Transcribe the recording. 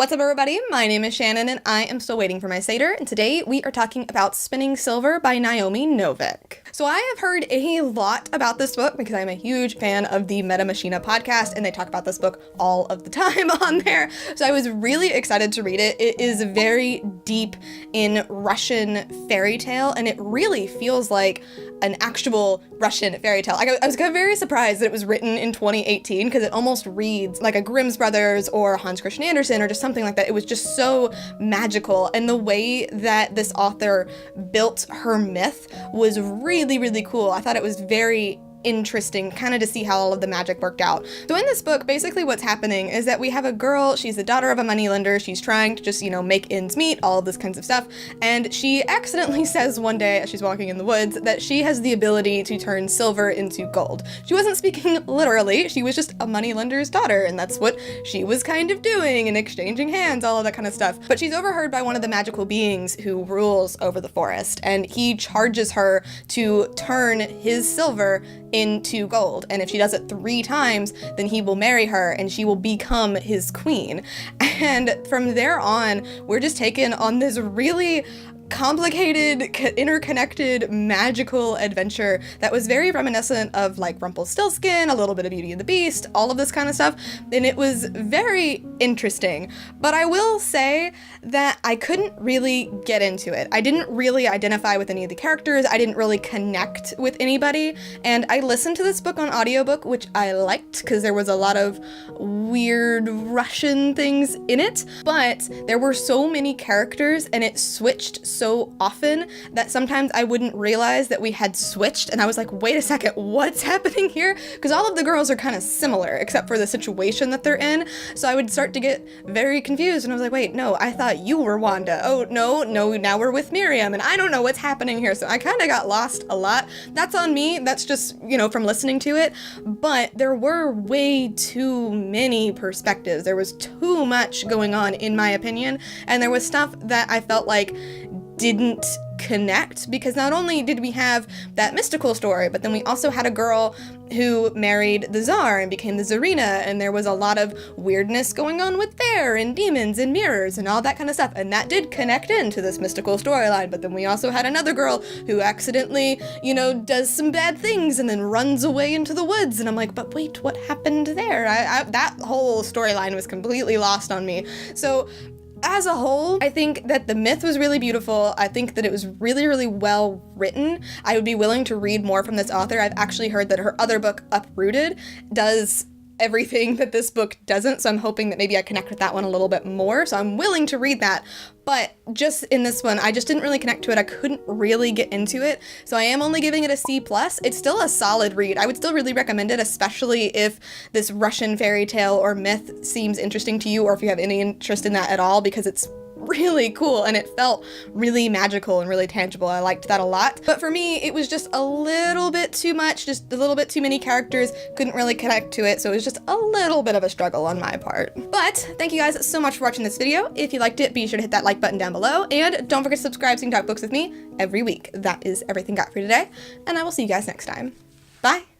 What's up, everybody? My name is Shannon and I am still waiting for my Satyr, and today we are talking about Spinning Silver by Naomi Novik. So I have heard a lot about this book because I'm a huge fan of the Meta Machina podcast and they talk about this book all of the time on there. So I was really excited to read it. It is very deep in Russian fairy tale and it really feels like an actual Russian fairy tale. I was kind of very surprised that it was written in 2018 because it almost reads like a Grimm's Brothers or Hans Christian Andersen or just something like that. It was just so magical, and the way that this author built her myth was really, really cool. I thought it was very interesting kind of to see how all of the magic worked out. So in this book, basically what's happening is that we have a girl, she's the daughter of a moneylender, she's trying to just, make ends meet, all of this kinds of stuff, and she accidentally says one day as she's walking in the woods that she has the ability to turn silver into gold. She wasn't speaking literally, she was just a moneylender's daughter, and that's what she was kind of doing and exchanging hands, all of that kind of stuff. But she's overheard by one of the magical beings who rules over the forest, and he charges her to turn his silver into gold, and if she does it 3 times, then he will marry her and she will become his queen. And from there on, we're just taken on this really complicated, interconnected, magical adventure that was very reminiscent of like Rumpelstiltskin, a little bit of Beauty and the Beast, all of this kind of stuff, and it was very interesting. But I will say that I couldn't really get into it. I didn't really identify with any of the characters, I didn't really connect with anybody, and I listened to this book on audiobook, which I liked because there was a lot of weird Russian things in it, but there were so many characters and it switched so often that sometimes I wouldn't realize that we had switched, and I was like, wait a second, what's happening here? Because all of the girls are kind of similar except for the situation that they're in, so I would start to get very confused and I was like, wait, no, I thought you were Wanda. Oh, no, now we're with Miriam and I don't know what's happening here. So I kind of got lost a lot. That's on me. That's just, from listening to it, but there were way too many perspectives. There was too much going on, in my opinion, and there was stuff that I felt like didn't connect, because not only did we have that mystical story, but then we also had a girl who married the Tsar and became the Tsarina, and there was a lot of weirdness going on with there and demons and mirrors and all that kind of stuff, and that did connect into this mystical storyline. But then we also had another girl who accidentally, does some bad things and then runs away into the woods, and I'm like, but wait, what happened there? That whole storyline was completely lost on me. So as a whole, I think that the myth was really beautiful. I think that it was really, really well written. I would be willing to read more from this author. I've actually heard that her other book, Uprooted, does everything that this book doesn't, so I'm hoping that maybe I connect with that one a little bit more, so I'm willing to read that. But just in this one, I just didn't really connect to it. I couldn't really get into it, so I am only giving it a C+. It's still a solid read. I would still really recommend it, especially if this Russian fairy tale or myth seems interesting to you, or if you have any interest in that at all, because it's really cool and it felt really magical and really tangible. I liked that a lot. But for me, it was just a little bit too much, just a little bit too many characters, couldn't really connect to it, so it was just a little bit of a struggle on my part. But thank you guys so much for watching this video. If you liked it, be sure to hit that like button down below, and don't forget to subscribe so you can talk books with me every week. That is everything got for today, and I will see you guys next time. Bye!